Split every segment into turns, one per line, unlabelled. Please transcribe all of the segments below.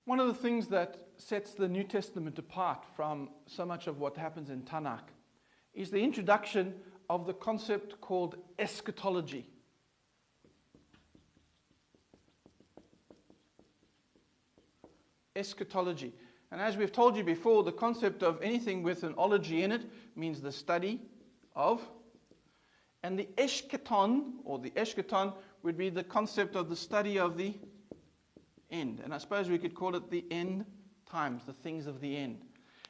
One of the things that sets the New Testament apart from so much of what happens in Tanakh is the introduction of the concept called eschatology. Eschatology. And as we've told you before, the concept of anything with an ology in it means the study of. And the eschaton, or the eschaton, would be the concept of the study of the end. And I suppose we could call it the end times, the things of the end.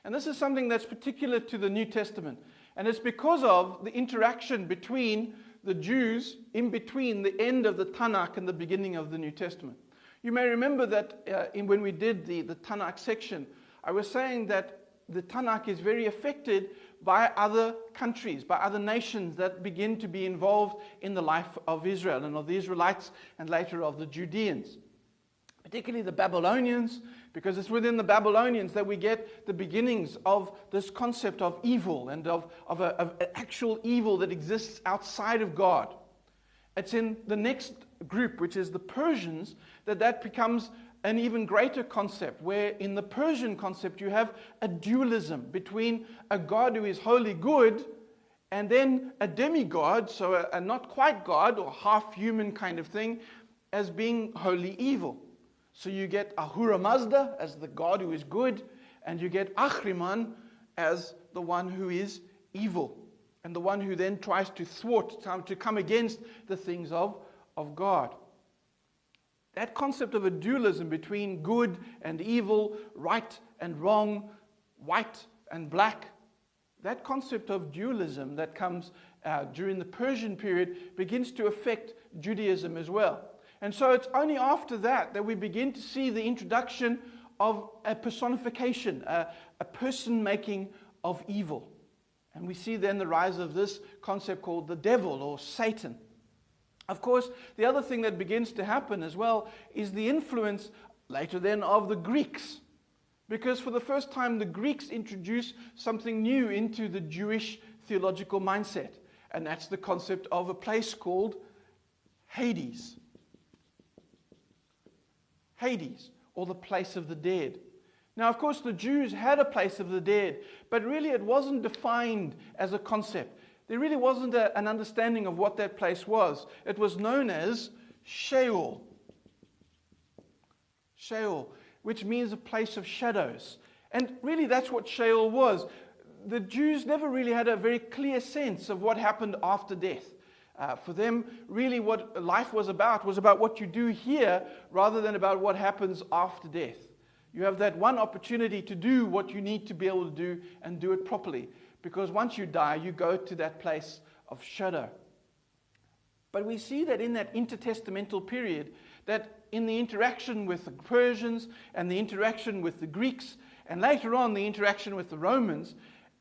And this is something that's particular to the New Testament. And it's because of the interaction between the Jews in between the end of the Tanakh and the beginning of the New Testament. You may remember that when we did the Tanakh section, I was saying that the Tanakh is very affected by other countries, by other nations that begin to be involved in the life of Israel and of the Israelites and later of the Judeans. Particularly the Babylonians, because it's within the Babylonians that we get the beginnings of this concept of evil and of an actual evil that exists outside of God. It's in the next group, which is the Persians, that becomes an even greater concept, where in the Persian concept you have a dualism between a God who is wholly good and then a demigod, so a not quite God or half human kind of thing, as being wholly evil. So you get Ahura Mazda as the God who is good, and you get Ahriman as the one who is evil, and the one who then tries to thwart, to come against the things of God. That concept of a dualism between good and evil, right and wrong, white and black, that concept of dualism that comes during the Persian period begins to affect Judaism as well. And so it's only after that we begin to see the introduction of a personification, a person making of evil. And we see then the rise of this concept called the devil or Satan. Of course, the other thing that begins to happen as well is the influence later then of the Greeks. Because for the first time, the Greeks introduce something new into the Jewish theological mindset. And that's the concept of a place called Hades. Hades, or the place of the dead. Now, of course, the Jews had a place of the dead, but really it wasn't defined as a concept. There really wasn't an understanding of what that place was. It was known as Sheol. Sheol, which means a place of shadows. And really that's what Sheol was. The Jews never really had a very clear sense of what happened after death. For them, really what life was about what you do here rather than about what happens after death. You have that one opportunity to do what you need to be able to do and do it properly. Because once you die, you go to that place of shadow. But we see that in that intertestamental period, that in the interaction with the Persians and the interaction with the Greeks, and later on the interaction with the Romans,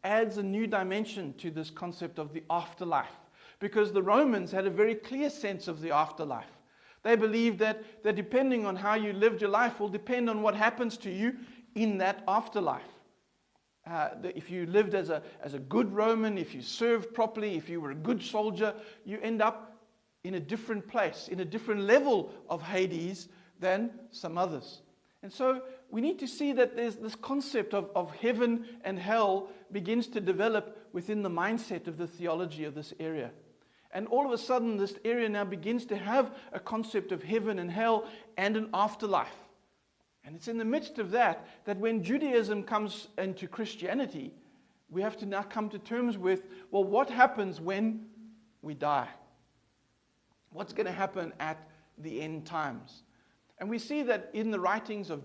adds a new dimension to this concept of the afterlife. Because the Romans had a very clear sense of the afterlife. They believed that depending on how you lived your life will depend on what happens to you in that afterlife. If you lived as a good Roman, if you served properly, if you were a good soldier, you end up in a different place, in a different level of Hades than some others. And so we need to see that there's this concept of heaven and hell begins to develop within the mindset of the theology of this area. And all of a sudden, this area now begins to have a concept of heaven and hell and an afterlife. And it's in the midst of that when Judaism comes into Christianity, we have to now come to terms with, well, what happens when we die? What's going to happen at the end times? And we see that in the writings of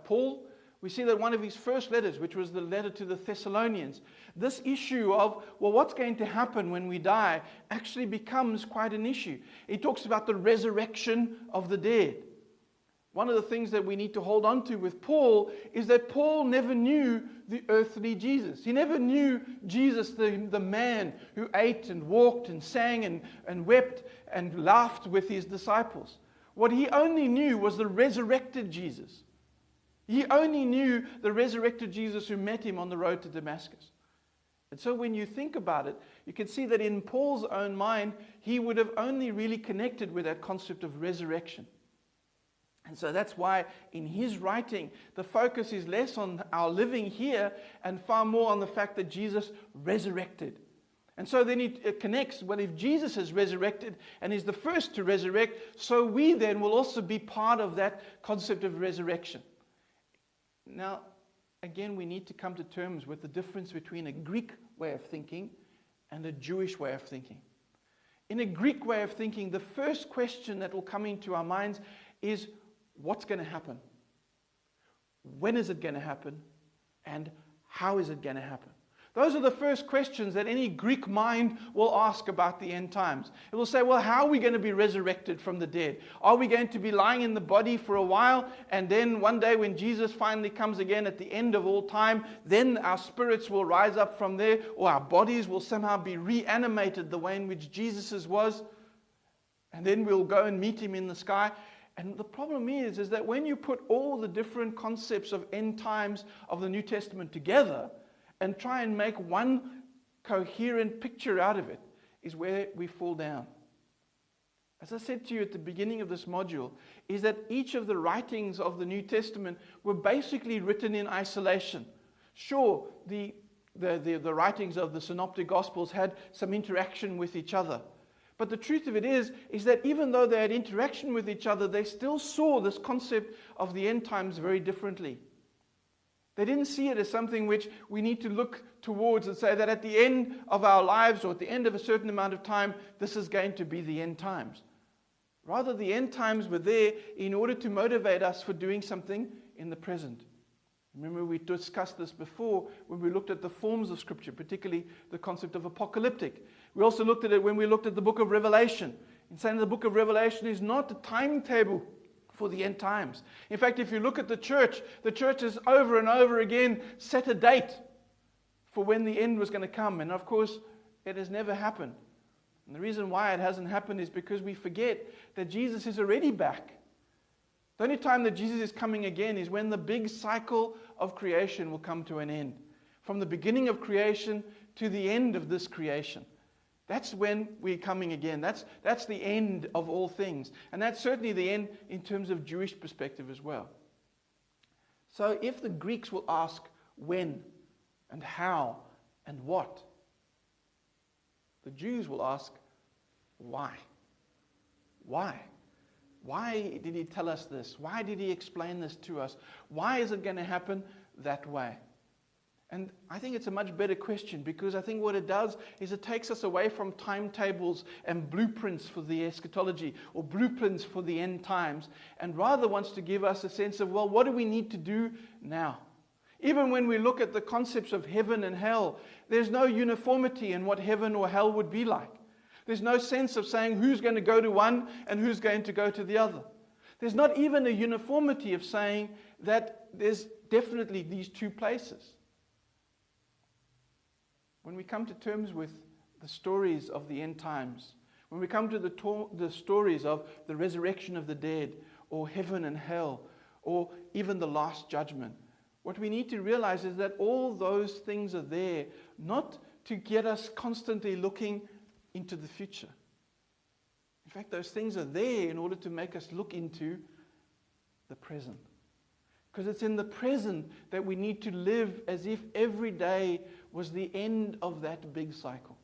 Paul, we see that one of his first letters, which was the letter to the Thessalonians, this issue of, well, what's going to happen when we die, actually becomes quite an issue. He talks about the resurrection of the dead. One of the things that we need to hold on to with Paul is that Paul never knew the earthly Jesus. He never knew Jesus, the man who ate and walked and sang and wept and laughed with his disciples. What he only knew was the resurrected Jesus. He only knew the resurrected Jesus who met him on the road to Damascus. And so when you think about it, you can see that in Paul's own mind, he would have only really connected with that concept of resurrection. And so that's why in his writing, the focus is less on our living here and far more on the fact that Jesus resurrected. And so then it connects, well, if Jesus is resurrected and is the first to resurrect, so we then will also be part of that concept of resurrection. Now, again, we need to come to terms with the difference between a Greek way of thinking and a Jewish way of thinking. In a Greek way of thinking, the first question that will come into our minds is, what's going to happen? When is it going to happen? And how is it going to happen? Those are the first questions that any Greek mind will ask about the end times. It will say, well, how are we going to be resurrected from the dead? Are we going to be lying in the body for a while, and then one day when Jesus finally comes again at the end of all time, then our spirits will rise up from there, or our bodies will somehow be reanimated the way in which Jesus's was, and then we'll go and meet him in the sky? And the problem is that when you put all the different concepts of end times of the New Testament together and try and make one coherent picture out of it, is where we fall down. As I said to you at the beginning of this module, is that each of the writings of the New Testament were basically written in isolation. Sure, the writings of the Synoptic Gospels had some interaction with each other. But the truth of it is that even though they had interaction with each other, they still saw this concept of the end times very differently. They didn't see it as something which we need to look towards and say that at the end of our lives or at the end of a certain amount of time, this is going to be the end times. Rather, the end times were there in order to motivate us for doing something in the present. Remember, we discussed this before when we looked at the forms of Scripture, particularly the concept of apocalyptic. We also looked at it when we looked at the book of Revelation, in saying the book of Revelation is not a timetable for the end times. In fact, if you look at the church has over and over again set a date for when the end was going to come. And of course, it has never happened. And the reason why it hasn't happened is because we forget that Jesus is already back. The only time that Jesus is coming again is when the big cycle of creation will come to an end. From the beginning of creation to the end of this creation. That's when we're coming again. That's the end of all things. And that's certainly the end in terms of Jewish perspective as well. So if the Greeks will ask when and how and what, the Jews will ask why. Why? Why did he tell us this? Why did he explain this to us? Why is it going to happen that way? And I think it's a much better question, because I think what it does is it takes us away from timetables and blueprints for the eschatology or blueprints for the end times, and rather wants to give us a sense of, well, what do we need to do now? Even when we look at the concepts of heaven and hell, there's no uniformity in what heaven or hell would be like. There's no sense of saying who's going to go to one and who's going to go to the other. There's not even a uniformity of saying that there's definitely these two places. When we come to terms with the stories of the end times, when we come to the stories of the resurrection of the dead, or heaven and hell, or even the last judgment, what we need to realize is that all those things are there not to get us constantly looking into the future. In fact, those things are there in order to make us look into the present. Because it's in the present that we need to live as if every day was the end of that big cycle.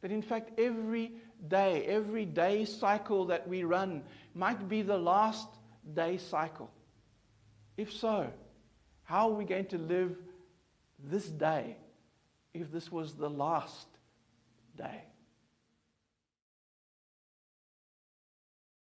That in fact every day cycle that we run might be the last day cycle. If so, how are we going to live this day if this was the last day?